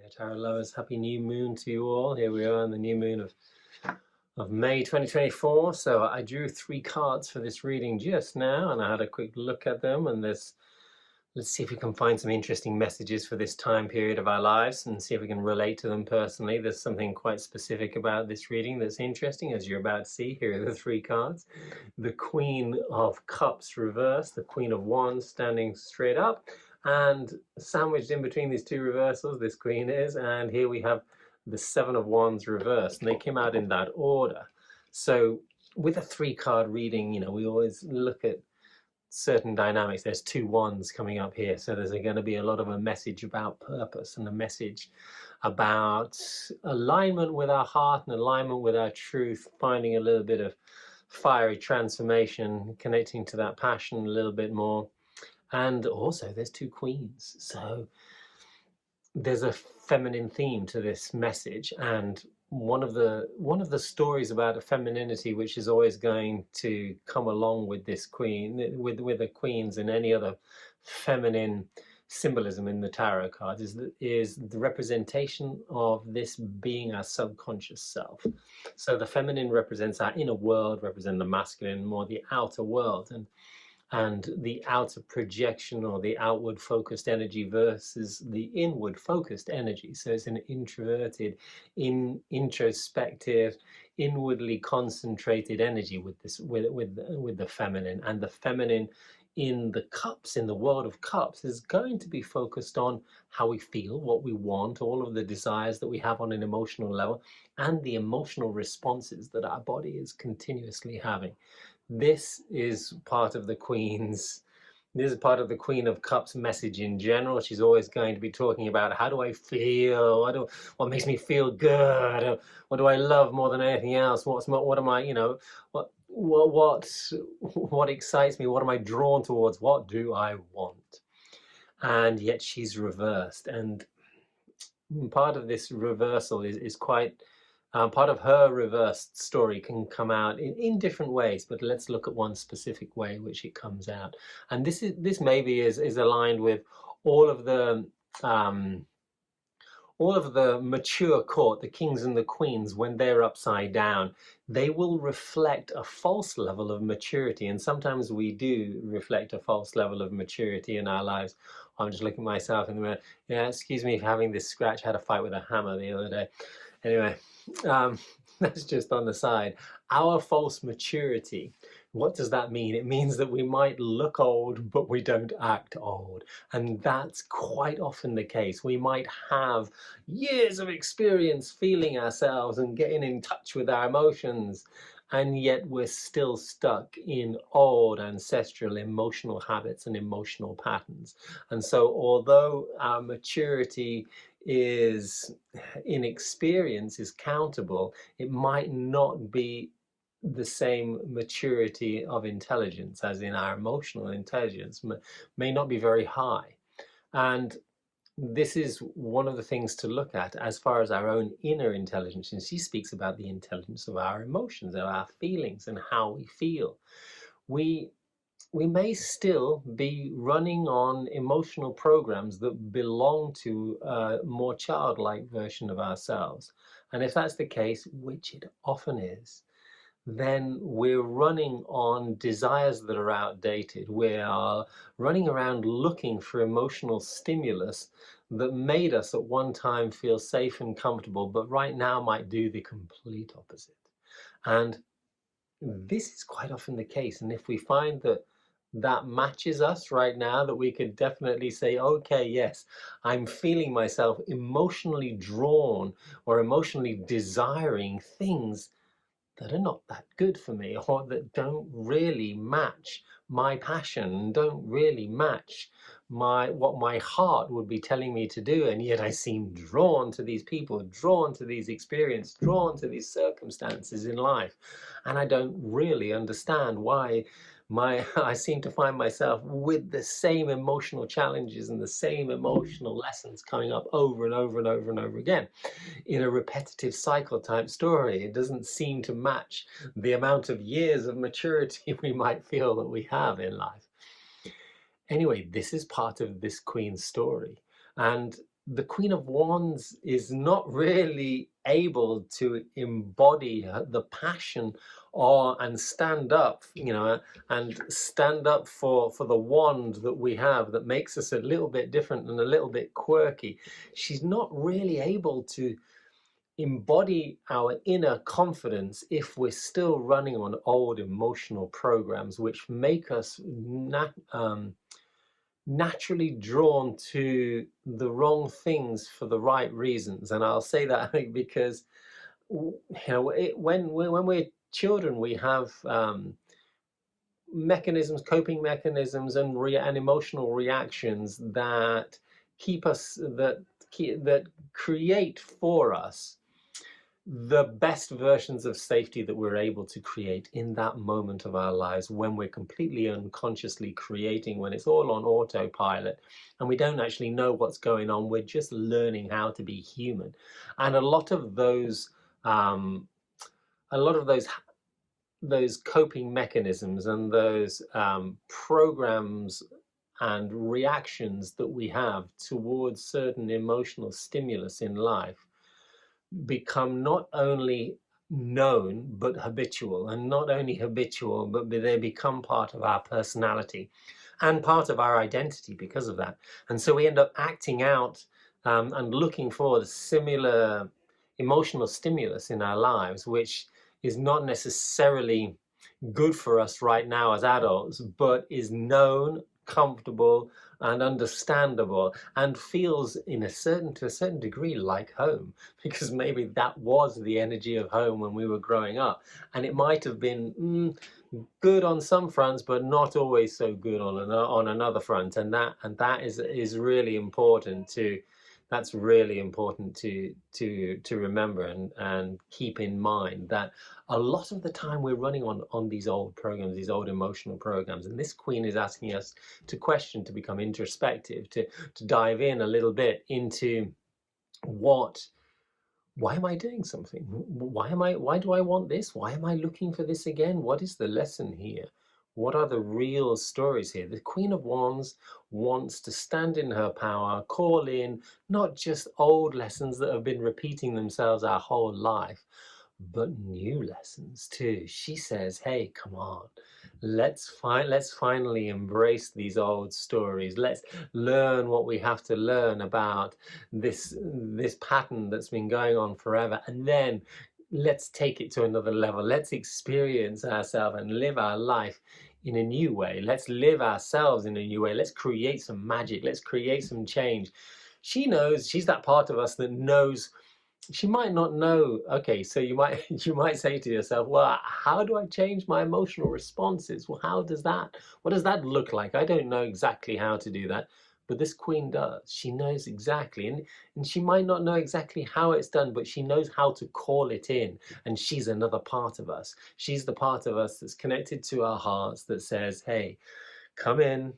Tarot lovers, happy new moon to you all. Here we are on the new moon of May 2024. So I drew 3 cards for this reading just now, and I had a quick look at them, and let's see if we can find some interesting messages for this time period of our lives and see if we can relate to them personally. There's something quite specific about this reading that's interesting, as you're about to see. Here are the 3 cards. The Queen of Cups reversed, the Queen of Wands standing straight up, and sandwiched in between these 2 reversals, this Queen is, and here we have the 7 of Wands reversed, and they came out in that order. So with a 3-card reading, you know, we always look at certain dynamics. There's 2 wands coming up here, so there's going to be a lot of a message about purpose and a message about alignment with our heart and alignment with our truth, finding a little bit of fiery transformation, connecting to that passion a little bit more. And also there's 2 queens, so there's a feminine theme to this message. And one of the stories about femininity, which is always going to come along with this queen, with the queens and any other feminine symbolism in the tarot cards, is the representation of this being our subconscious self. So the feminine represents our inner world, represents the masculine more the outer world, and the outer projection or the outward focused energy versus the inward focused energy. So it's an introverted, introspective, inwardly concentrated energy with this, with the feminine. And the feminine in the cups, in the world of cups, is going to be focused on how we feel, what we want, all of the desires that we have on an emotional level, and the emotional responses that our body is continuously having. This is part of the Queen of Cups message in general. She's always going to be talking about, how do I feel? What makes me feel good? What do I love more than anything else? What am I, you know, what excites me? What am I drawn towards? What do I want? And yet she's reversed, and part of this reversal is quite part of her reversed story can come out in different ways, but let's look at one specific way which it comes out. And this maybe is aligned with all of the mature court, the kings and the queens, when they're upside down, they will reflect a false level of maturity. And sometimes we do reflect a false level of maturity in our lives. I'm just looking at myself in the mirror. Yeah, excuse me for having this scratch. I had a fight with a hammer the other day. Anyway, that's just on the side. Our false maturity, what does that mean? It means that we might look old, but we don't act old. And that's quite often the case. We might have years of experience feeling ourselves and getting in touch with our emotions, and yet we're still stuck in old ancestral emotional habits and emotional patterns. And so although our maturity is in experience is countable, it might not be the same maturity of intelligence, as in our emotional intelligence may not be very high. And this is one of the things to look at as far as our own inner intelligence. And she speaks about the intelligence of our emotions, of our feelings, and how we feel. We may still be running on emotional programs that belong to a more childlike version of ourselves. And if that's the case, which it often is, then we're running on desires that are outdated. We are running around looking for emotional stimulus that made us at one time feel safe and comfortable, but right now might do the complete opposite. And this is quite often the case. And if we find that matches us right now, that we could definitely say, okay, yes, I'm feeling myself emotionally drawn or emotionally desiring things that are not that good for me, or that don't really match my passion, don't really match what my heart would be telling me to do, and yet I seem drawn to these people, drawn to these experiences, drawn to these circumstances in life, and I don't really understand why I seem to find myself with the same emotional challenges and the same emotional lessons coming up over and over and over and over again in a repetitive cycle type story. It doesn't seem to match the amount of years of maturity we might feel that we have in life. Anyway, this is part of this Queen's story. And the Queen of Wands is not really able to embody the passion or and stand up, and stand up for the wand that we have that makes us a little bit different and a little bit quirky. She's not really able to embody our inner confidence if we're still running on old emotional programs which make us naturally drawn to the wrong things for the right reasons. And I'll say that because when we're children, we have mechanisms, coping mechanisms, and emotional reactions that keep us that create for us the best versions of safety that we're able to create in that moment of our lives when we're completely unconsciously creating, when it's all on autopilot and we don't actually know what's going on. We're just learning how to be human. And a lot of those those coping mechanisms and those programs and reactions that we have towards certain emotional stimulus in life become not only known but habitual, and not only habitual but they become part of our personality and part of our identity because of that. And so we end up acting out and looking for the similar emotional stimulus in our lives, which is not necessarily good for us right now as adults, but is known, comfortable, and understandable, and feels to a certain degree like home, because maybe that was the energy of home when we were growing up, and it might have been good on some fronts, but not always so good on another front, and that is really important to. That's really important to remember and keep in mind that a lot of the time we're running on these old programs, these old emotional programs, and this Queen is asking us to question, to become introspective, to dive in a little bit into why am I doing something? Why do I want this? Why am I looking for this again? What is the lesson here? What are the real stories here? The Queen of Wands wants to stand in her power, call in not just old lessons that have been repeating themselves our whole life, but new lessons too. She says, hey, come on, let's finally embrace these old stories. Let's learn what we have to learn about this pattern that's been going on forever, and then let's take it to another level. Let's experience ourselves and live our life in a new way. Let's live ourselves in a new way. Let's create some magic. Let's create some change. She knows, she's that part of us that knows. She might not know. Okay, so you might you might say to yourself, well, how do I change my emotional responses? Well, what does that look like? I don't know exactly how to do that, but this Queen does. She knows exactly, and she might not know exactly how it's done, but she knows how to call it in. And she's another part of us. She's the part of us that's connected to our hearts, that says, hey, come in,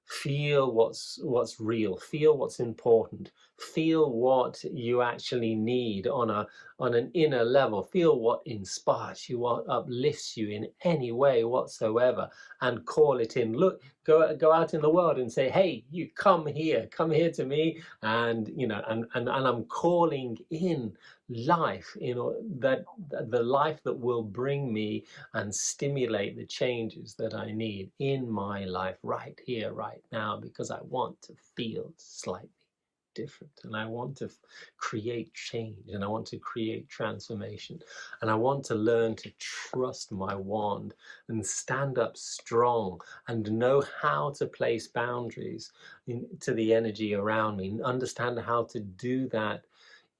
feel what's real, feel what's important, feel what you actually need on an inner level, feel what inspires you, what uplifts you in any way whatsoever, and call it in. Look, go out in the world and say, hey, you come here to me, and and I'm calling in life, that the life that will bring me and stimulate the changes that I need in my life right here, right now, because I want to feel slightly different, and I want to create change, and I want to create transformation, and I want to learn to trust my wand and stand up strong and know how to place boundaries to the energy around me, and understand how to do that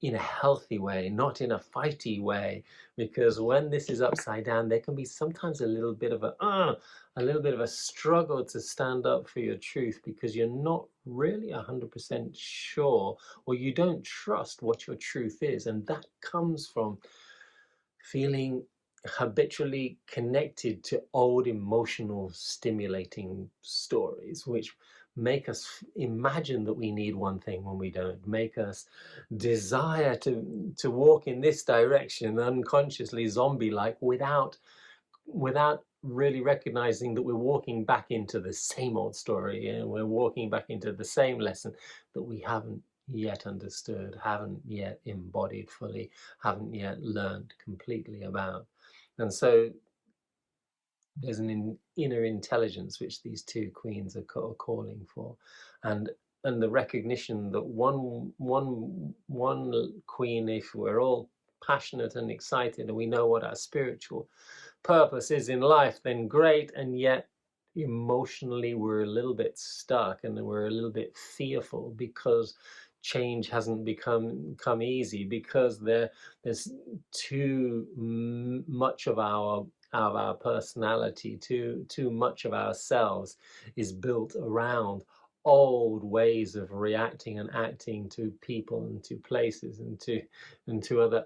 in a healthy way, not in a fighty way, because when this is upside down, there can be sometimes a little bit of a struggle to stand up for your truth, because you're not really 100% sure, or you don't trust what your truth is, and that comes from feeling habitually connected to old emotional stimulating stories, which make us imagine that we need one thing when we don't, make us desire to walk in this direction unconsciously, zombie-like, without really recognizing that we're walking back into the same old story, and we're walking back into the same lesson that we haven't yet understood, haven't yet embodied fully, haven't yet learned completely about. And so there's an inner intelligence which these two queens are calling for, and the recognition that one queen, if we're all passionate and excited and we know what our spiritual purpose is in life, then great. And yet emotionally we're a little bit stuck and we're a little bit fearful because change hasn't become easy, because there's too much of our personality, too much of ourselves is built around old ways of reacting and acting to people and to places and to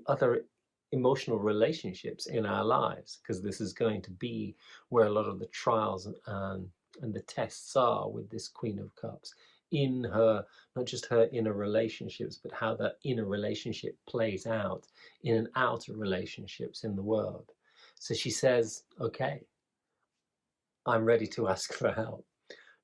other emotional relationships in our lives, because this is going to be where a lot of the trials and the tests are with this Queen of Cups, in her, not just her inner relationships, but how that inner relationship plays out in outer relationships in the world. So she says, okay, I'm ready to ask for help.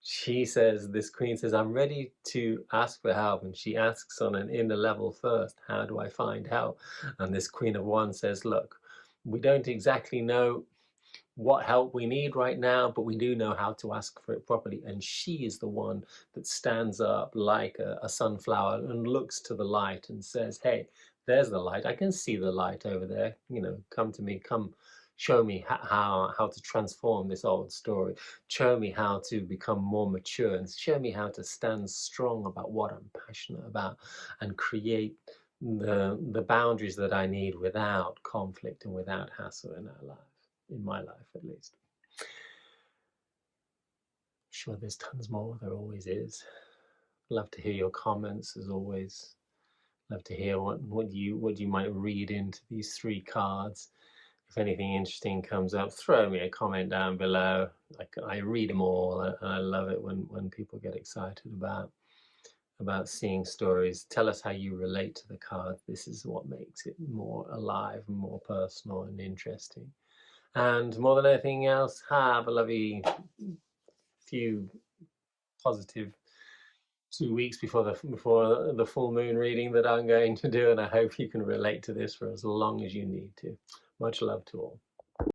She says, this queen says, I'm ready to ask for help. And she asks on an inner level first, how do I find help? And this Queen of Wands says, look, we don't exactly know what help we need right now, but we do know how to ask for it properly. And she is the one that stands up like a sunflower and looks to the light and says, hey, there's the light. I can see the light over there. You know, come to me, come show me how to transform this old story. Show me how to become more mature, and show me how to stand strong about what I'm passionate about and create the boundaries that I need without conflict and without hassle in our life, in my life at least. Sure, there's tons more. There always is. Love to hear your comments as always. Love to hear what you might read into these three cards. If anything interesting comes up, throw me a comment down below. I read them all, and I love it when people get excited about seeing stories. Tell us how you relate to the card. This is what makes it more alive and more personal and interesting. And more than anything else, have a lovely few positive 2 weeks before the full moon reading that I'm going to do, and I hope you can relate to this for as long as you need to. Much love to all.